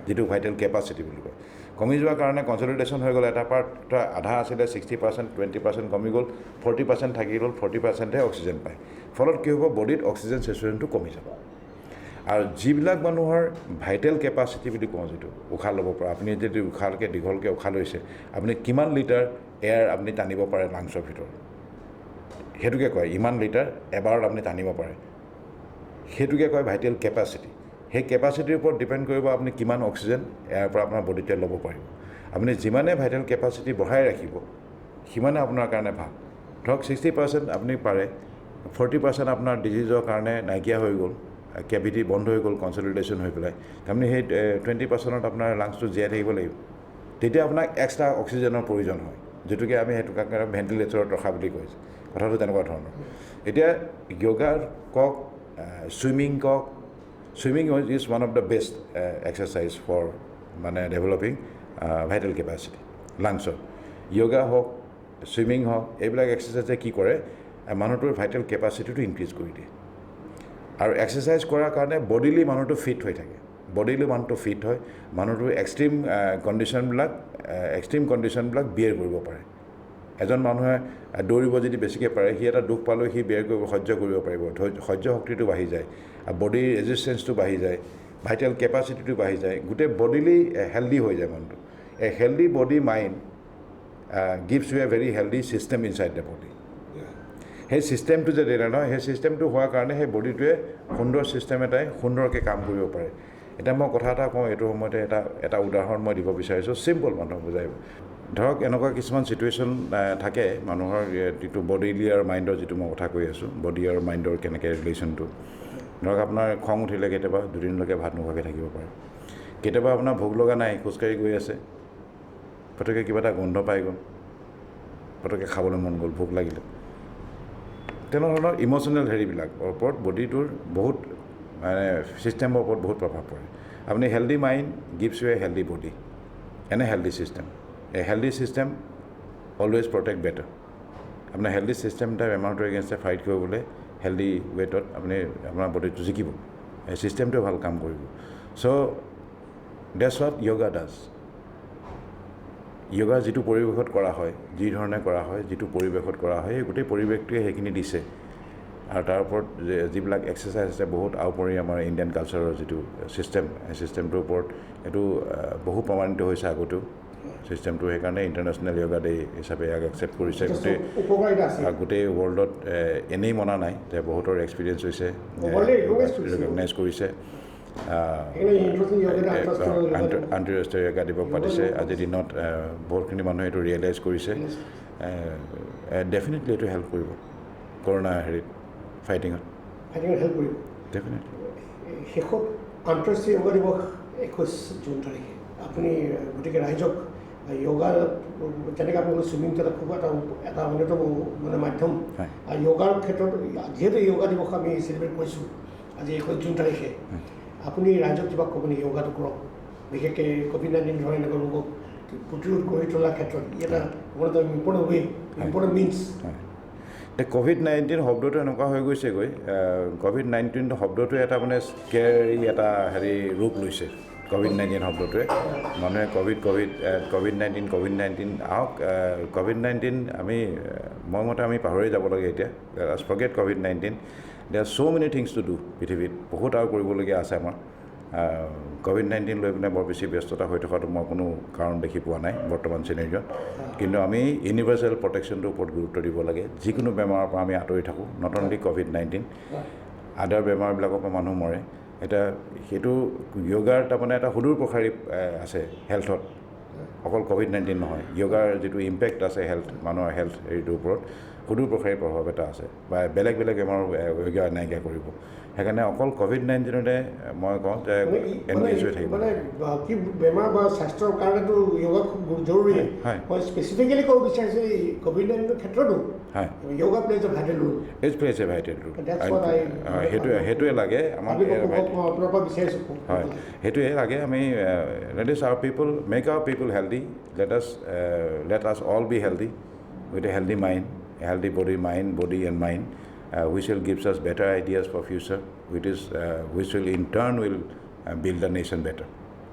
S4: যেটো ভাইটেল কেপাচিটি বুলি কয় কমি যোৱাৰ কাৰণে কনচলিডেশ্যন হৈ গ'ল এটা পাৰ্ট আধা আছিলে 60% 20% কমি গ'ল 40% থাকি গ'ল 40%হে অক্সিজেন পায় ফলত কি হ'ব বডিত অক্সিজেন স্যাচুৰেশ্যনটো কমি যাব আৰু যিবিলাক মানুহৰ ভাইটেল কেপাচিটি বুলি কওঁ যেটো উশাহ ল'ব পৰা আপুনি যদি উশাহকে দীঘলকৈ উশাহ লৈছে আপুনি কিমান লিটাৰ এয়াৰ আপুনি টানিব পাৰে লাংছৰ ভিতৰত সেইটোকে কয় ইমান লিটাৰ এবাৰত আপুনি টানিব পাৰে সেইটোকে কয় ভাইটেল কেপাচিটি সেই কেপাচিটিৰ ওপৰত ডিপেণ্ড কৰিব আপুনি কিমান অক্সিজেন ইয়াৰ পৰা আপোনাৰ বডিতে ল'ব পাৰিব আপুনি যিমানে ভাইটেল কেপাচিটি বঢ়াই ৰাখিব সিমানে আপোনাৰ কাৰণে ভাল ধৰক 60% আপুনি পাৰে 40% আপোনাৰ ডিজিজৰ কাৰণে নাইকিয়া হৈ গ'ল কেভিটি বন্ধ হৈ গ'ল কনচলিডেশ্যন হৈ পেলাই আপুনি সেই 20%ত আপোনাৰ লাংছটো জীয়াই থাকিব লাগিব তেতিয়া আপোনাক এক্সট্ৰা অক্সিজেনৰ প্ৰয়োজন হয় যেটোকে আমি সেইটো কাৰণে ভেণ্টিলেটৰত ৰখা বুলি কৈছোঁ কথাটো তেনেকুৱা ধৰণৰ এতিয়া য়োগাৰ কওক ছুইমিং কওক swimming is one of the best exercise for মানে ডেভেলপিং ভাইটেল কেপাচিটি লাংছৰ য়োগা হওক ছুইমিং হওক এইবিলাক এক্সাৰচাইজে কি কৰে মানুহটোৰ ভাইটেল কেপাচিটিটো ইনক্ৰিজ কৰি দিয়ে আৰু এক্সাৰচাইজ কৰাৰ কাৰণে বডিলি মানুহটো ফিট হৈ থাকে বডিলি মানুহটো ফিট হয় মানুহটোৰ এক্সট্ৰিম কণ্ডিশ্যনবিলাক বিয়েৰ কৰিব পাৰে এজন মানুহে দৌৰিব যদি বেছিকৈ পাৰে সি এটা দুখ পালেও সি বিয়েৰ কৰিব সহ্য কৰিব পাৰিব সহ্য শক্তিটো বাঢ়ি যায় আৰু বডিৰ ৰেজিষ্টেঞ্চটো বাঢ়ি যায় ভাইটেল কেপাচিটিটো বাঢ়ি যায় গোটেই বডিলি হেল্ডি হৈ যায় মানুহটো a healthy body mind gives you a very healthy system inside the body সেই ছিষ্টেমটো যে দিলে নহয় সেই ছিষ্টেমটো হোৱাৰ কাৰণে সেই বডিটোৱে সুন্দৰ ছিষ্টেম এটাই সুন্দৰকৈ কাম কৰিব পাৰে এতিয়া মই কথা এটা কওঁ এইটো সময়তে এটা উদাহৰণ মই দিব বিচাৰিছোঁ চিম্পল মানুহক বুজাই ধৰক এনেকুৱা কিছুমান ছিটুৱেশ্যন থাকে মানুহৰ যিটো বডিলি আৰু মাইণ্ডৰ যিটো মই কথা কৈ আছোঁ বডি আৰু মাইণ্ডৰ কেনেকৈ ৰিলেশ্যনটো ধৰক আপোনাৰ খং উঠিলে কেতিয়াবা দুদিনলৈকে ভাত নোখোৱাকৈ থাকিব পাৰে কেতিয়াবা আপোনাৰ ভোক লগা নাই খোজকাঢ়ি গৈ আছে পটককৈ কিবা এটা গোন্ধ পাই গ'ল পটককৈ খাবলৈ মন গ'ল ভোক লাগিলে তেনেধৰণৰ ইম'চনেল হেৰিবিলাকৰ ওপৰত বডিটোৰ বহুত মানে ছিষ্টেমৰ ওপৰত বহুত প্ৰভাৱ পৰে আপুনি healthy mind gives you a healthy body এনে healthy system a healthy system always protect better আপোনাৰ হেল্ডি ছিষ্টেম এটা বেমাৰটোৰ এগেইনষ্টে ফাইট কৰিবলৈ হেল্ডি ৱেটত আপুনি আপোনাৰ বডিটো জিকিব এই ছিষ্টেমটোৱে ভাল কাম কৰিব চ' that's what yoga does yoga যিটো পৰিৱেশত কৰা হয় যি ধৰণে কৰা হয় যিটো পৰিৱেশত কৰা হয় সেই গোটেই পৰিৱেশটোৱে সেইখিনি দিছে আৰু তাৰ ওপৰত যিবিলাক এক্সাৰচাইজ আছে বহুত আওপৰি আমাৰ ইণ্ডিয়ান কালচাৰৰ যিটো ছিষ্টেম সেই ছিষ্টেমটোৰ ওপৰত এইটো বহু প্ৰমাণিত হৈছে আগতেও ছিষ্টেমটো সেইকাৰণে ইণ্টাৰনেশ্যনেল য়োগা ডে হিচাপে ইয়াক একচেপ্ট কৰিছে গোটেই ৱৰ্ল্ডত এনেই মনা নাই যে বহুতৰ এক্সপিৰিয়েঞ্চ হৈছে ৰিকগনাইজ কৰিছে আন্তঃৰাষ্ট্ৰীয় য়োগা দিৱস পাতিছে আজিৰ দিনত বহুতখিনি মানুহে এইটো ৰিয়েলাইজ কৰিছে ডেফিনেটলি এইটো হেল্প কৰিব কৰোণা হেৰিত ফাইটিঙত
S5: হেল্প কৰিব
S4: ডেফিনেটলি
S5: শেষত আন্তঃৰাষ্ট্ৰীয় য়োগা দিৱস 21 জুন তাৰিখে আপুনি গতিকে ৰাইজক য়োগা যেনেকৈ আপোনালোকে ছুইমিংটো এটা খুব এটা অন্যতম মানে মাধ্যম য়োগাৰ ক্ষেত্ৰত যিহেতু য়োগা দিৱস আমি চেলিব্ৰেট কৰিছোঁ আজি 21 জুন তাৰিখে আপুনি ৰাইজক কিবা ক'ব নেকি য়োগাটো কৰক বিশেষকৈ COVID-19 ধৰণৰ এনেকুৱা ৰোগক প্ৰতিৰোধ কৰি তোলাৰ ক্ষেত্ৰত ই এটা ইম্পৰ্টেণ্ট মিনছ
S4: COVID-19 শব্দটো এনেকুৱা হৈ গৈছেগৈ COVID-19 শব্দটোৱে এটা মানে স্কেৰী এটা হেৰি ৰূপ লৈছে COVID-19 শব্দটোৱে মানুহে COVID-19 আহক COVID-19 মই মতে আমি পাহৰি যাব লাগে এতিয়া ফৰগেট COVID-19 দেয়াৰ ছ' মেনি থিংছ টু ডু পৃথিৱীত বহুত আৰু কৰিবলগীয়া আছে আমাৰ COVID-19 লৈ পিনে বৰ বেছি ব্যস্ততা হৈ থকাটো মই কোনো কাৰণ দেখি পোৱা নাই বৰ্তমান চিনেৰিয়ত কিন্তু আমি ইউনিভাৰ্চেল প্ৰটেকশ্যনটোৰ ওপৰত গুৰুত্ব দিব লাগে যিকোনো বেমাৰৰ পৰা আমি আঁতৰি থাকোঁ নট অনলি COVID-19 আদাৰ বেমাৰবিলাকৰ পৰা মানুহ মৰে এটা সেইটো য়োগাৰ তাৰমানে এটা সুদূৰ প্ৰসাৰী আছে হেল্থত অকল COVID-19 নহয় য়োগাৰ যিটো ইম্পেক্ট আছে মানুহৰ হেল্থ হেৰিটোৰ ওপৰত সুদূৰ প্ৰসাৰী প্ৰভাৱ এটা আছে বা বেলেগ বেমাৰ য়োগা নাইকিয়া কৰিব সেইকাৰণে অকল COVID-19তে মই কওঁ যে এনগেজ হৈ থাকিব
S5: মানে কি বেমাৰ বা স্বাস্থ্যৰ কাৰণেতো য়োগা খুব জৰুৰী মই স্পেচিফিকেলি ক'ব বিচাৰিছোঁ এই COVID-19ৰ ক্ষেত্ৰতো yoga plays a vital role সেইটোৱে লাগে আমাক হয়
S4: সেইটোৱে লাগে আমি let our people make our people healthy let us all be healthy with a healthy mind a healthy body and mind which will gives us better ideas for future which will in turn will build the nation better